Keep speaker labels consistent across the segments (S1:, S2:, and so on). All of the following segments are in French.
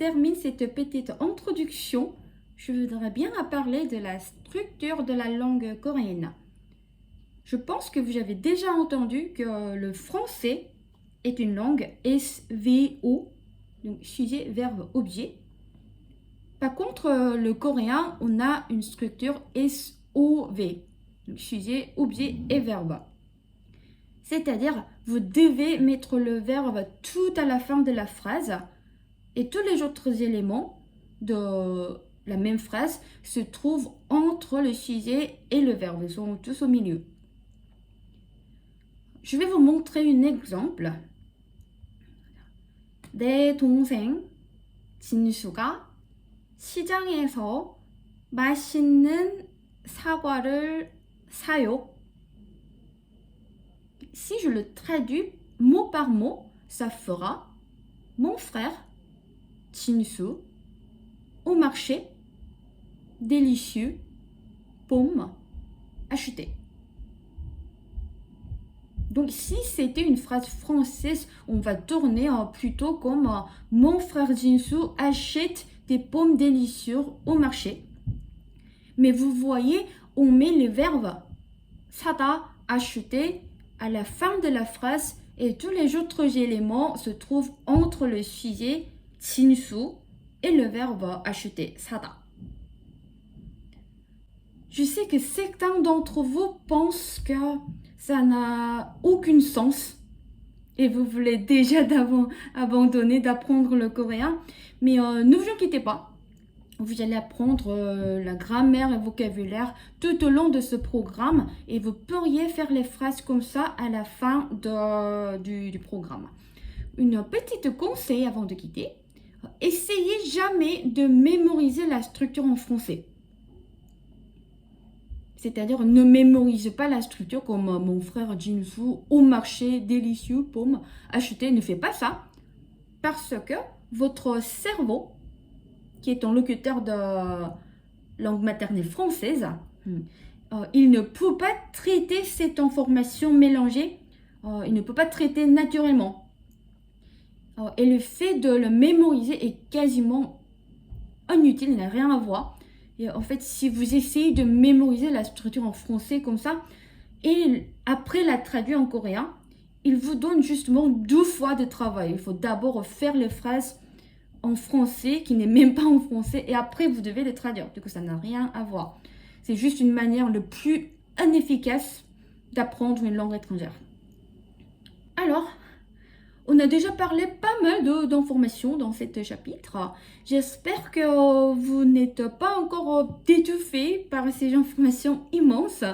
S1: termine cette petite introduction, je voudrais bien parler de la structure de la langue coréenne. Je pense que vous avez déjà entendu que le français est une langue SVO, donc sujet, verbe, objet. Par contre, le coréen, on a une structure SOV, donc sujet, objet et verbe. C'est-à-dire, vous devez mettre le verbe tout à la fin de la phrase et tous les autres éléments de la même phrase se trouvent entre le sujet et le verbe. Ils sont tous au milieu. Je vais vous montrer un exemple. 내 동생 진수가 시장에서 맛있는 사과를 사요. Si je le traduis mot par mot, ça fera mon frère Jinsu au marché, délicieux, pomme, acheter. Donc si c'était une phrase française, on va tourner plutôt comme mon frère Jinsu achète des pommes délicieuses au marché. Mais vous voyez, on met les verbes 사다, acheter à la fin de la phrase et tous les autres éléments se trouvent entre le sujet Jinsu et le verbe acheter, 사다. Je sais que certains d'entre vous pensent que ça n'a aucun sens et vous voulez déjà abandonner d'apprendre le coréen, mais ne vous inquiétez pas. Vous allez apprendre la grammaire et le vocabulaire tout au long de ce programme et vous pourriez faire les phrases comme ça à la fin du programme. Une petite conseil avant de quitter, essayez jamais de mémoriser la structure en français. C'est-à-dire, ne mémorisez pas la structure comme mon frère Jinsu au marché, délicieux, pomme, acheter. Ne faites pas ça parce que votre cerveau, qui est un locuteur de langue maternelle française, il ne peut pas traiter cette information mélangée, il ne peut pas traiter naturellement. Et le fait de le mémoriser est quasiment inutile, il n'a rien à voir. Et en fait, si vous essayez de mémoriser la structure en français comme ça, et après la traduire en coréen, il vous donne justement 2 fois de travail. Il faut d'abord faire les phrases en français, qui n'est même pas en français, et après vous devez les traduire. Du coup, ça n'a rien à voir. C'est juste une manière le plus inefficace d'apprendre une langue étrangère. Alors, on a déjà parlé pas mal d'informations dans ce chapitre. J'espère que vous n'êtes pas encore étouffés par ces informations immenses.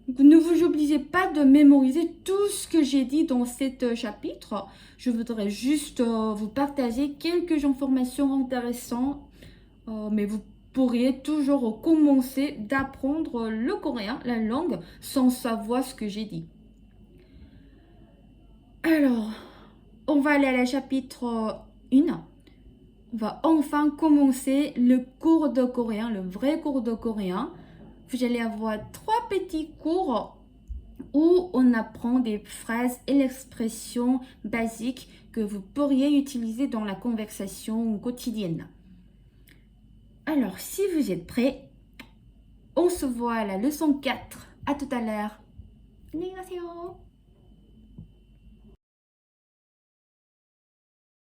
S1: Donc, ne vous obligez pas de mémoriser tout ce que j'ai dit dans ce chapitre. Je voudrais juste vous partager quelques informations intéressantes, mais vous pourriez toujours commencer d'apprendre le coréen, la langue, sans savoir ce que j'ai dit. Alors, on va aller à la chapitre 1. On va enfin commencer le cours de coréen, le vrai cours de coréen. Vous allez avoir 3 petits cours où on apprend des phrases et l'expression basique que vous pourriez utiliser dans la conversation quotidienne. Alors, si vous êtes prêts, on se voit à la leçon 4. À tout à l'heure. 안녕히 가세요.